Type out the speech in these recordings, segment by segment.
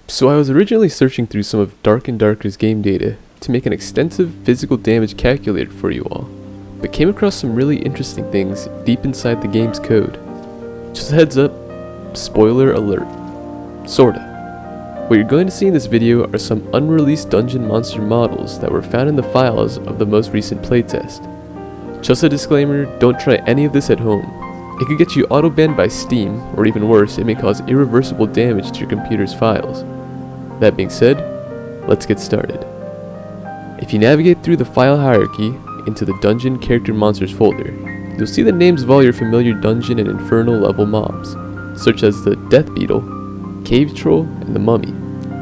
So I was originally searching through some of Dark and Darker's game data to make an extensive physical damage calculator for you all, but came across some really interesting things deep inside the game's code. Just a heads up, spoiler alert. Sorta. What you're going to see in this video are some unreleased dungeon monster models that were found in the files of the most recent playtest. Just a disclaimer, don't try any of this at home. It could get you auto-banned by Steam, or even worse, it may cause irreversible damage to your computer's files. That being said, let's get started. If you navigate through the file hierarchy into the Dungeon Character Monsters folder, you'll see the names of all your familiar dungeon and infernal level mobs, such as the Death Beetle, Cave Troll, and the Mummy,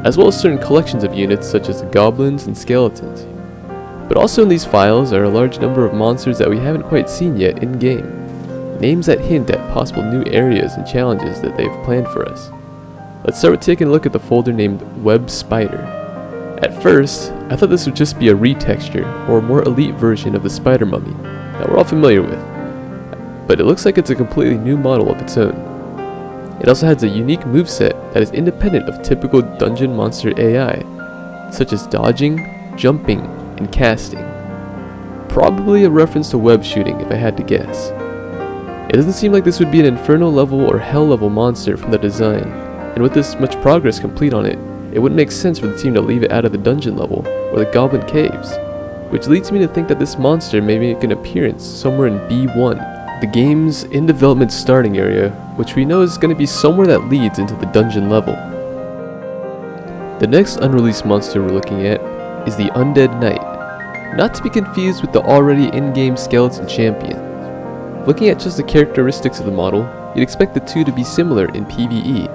as well as certain collections of units such as the Goblins and Skeletons. But also in these files are a large number of monsters that we haven't quite seen yet in-game, names that hint at possible new areas and challenges that they've planned for us. Let's start with taking a look at the folder named Web Spider. At first, I thought this would just be a retexture or a more elite version of the Spider Mummy that we're all familiar with, but it looks like it's a completely new model of its own. It also has a unique moveset that is independent of typical dungeon monster AI, such as dodging, jumping, and casting. Probably a reference to web shooting if I had to guess. It doesn't seem like this would be an Inferno level or Hell level monster from the design, and with this much progress complete on it, it wouldn't make sense for the team to leave it out of the dungeon level or the Goblin Caves, which leads me to think that this monster may make an appearance somewhere in B1, the game's in development starting area, which we know is going to be somewhere that leads into the dungeon level. The next unreleased monster we're looking at is the Undead Knight, not to be confused with the already in-game Skeleton Champion. Looking at just the characteristics of the model, you'd expect the two to be similar in PvE,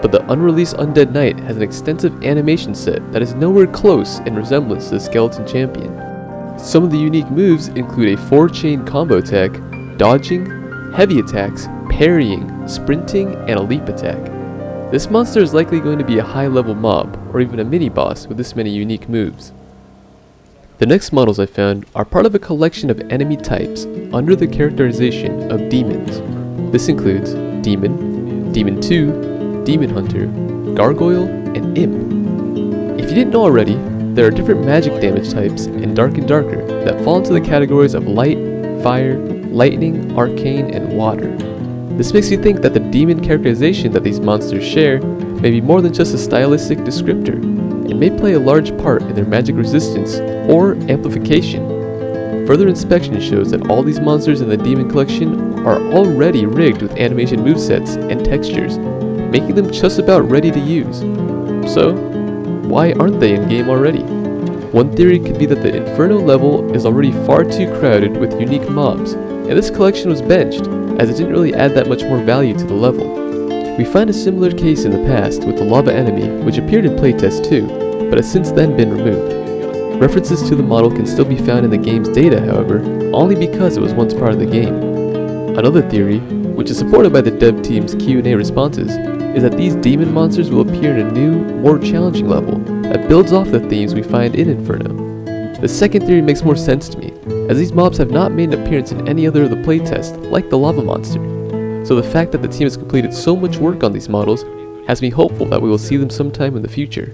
but the unreleased Undead Knight has an extensive animation set that is nowhere close in resemblance to the Skeleton Champion. Some of the unique moves include a 4-chain combo attack, dodging, heavy attacks, parrying, sprinting, and a leap attack. This monster is likely going to be a high-level mob, or even a mini-boss with this many unique moves. The next models I found are part of a collection of enemy types under the characterization of demons. This includes Demon, Demon 2, Demon Hunter, Gargoyle, and Imp. If you didn't know already, there are different magic damage types in Dark and Darker that fall into the categories of Light, Fire, Lightning, Arcane, and Water. This makes you think that the demon characterization that these monsters share may be more than just a stylistic descriptor, and may play a large part in their magic resistance or amplification. Further inspection shows that all these monsters in the demon collection are already rigged with animation movesets and textures, making them just about ready to use. So, why aren't they in game already? One theory could be that the Inferno level is already far too crowded with unique mobs, and this collection was benched, as it didn't really add that much more value to the level. We find a similar case in the past with the lava enemy, which appeared in playtest too, but has since then been removed. References to the model can still be found in the game's data, however, only because it was once part of the game. Another theory, which is supported by the dev team's Q&A responses, is that these demon monsters will appear in a new, more challenging level that builds off the themes we find in Inferno. The second theory makes more sense to me, as these mobs have not made an appearance in any other of the playtests, like the lava monster. So the fact that the team has completed so much work on these models has me hopeful that we will see them sometime in the future.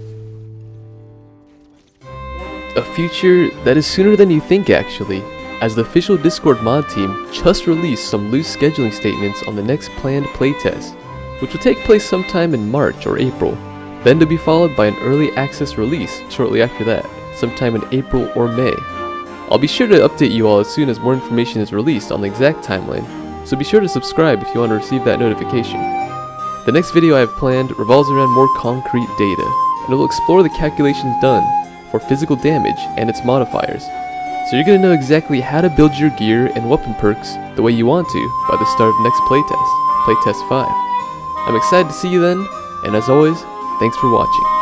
A future that is sooner than you think actually, as the official Discord mod team just released some loose scheduling statements on the next planned playtest, which will take place sometime in March or April, then to be followed by an early access release shortly after that, sometime in April or May. I'll be sure to update you all as soon as more information is released on the exact timeline, so be sure to subscribe if you want to receive that notification. The next video I have planned revolves around more concrete data, and it will explore the calculations done for physical damage and its modifiers, so you're going to know exactly how to build your gear and weapon perks the way you want to by the start of next playtest, Playtest 5. I'm excited to see you then, and as always, thanks for watching.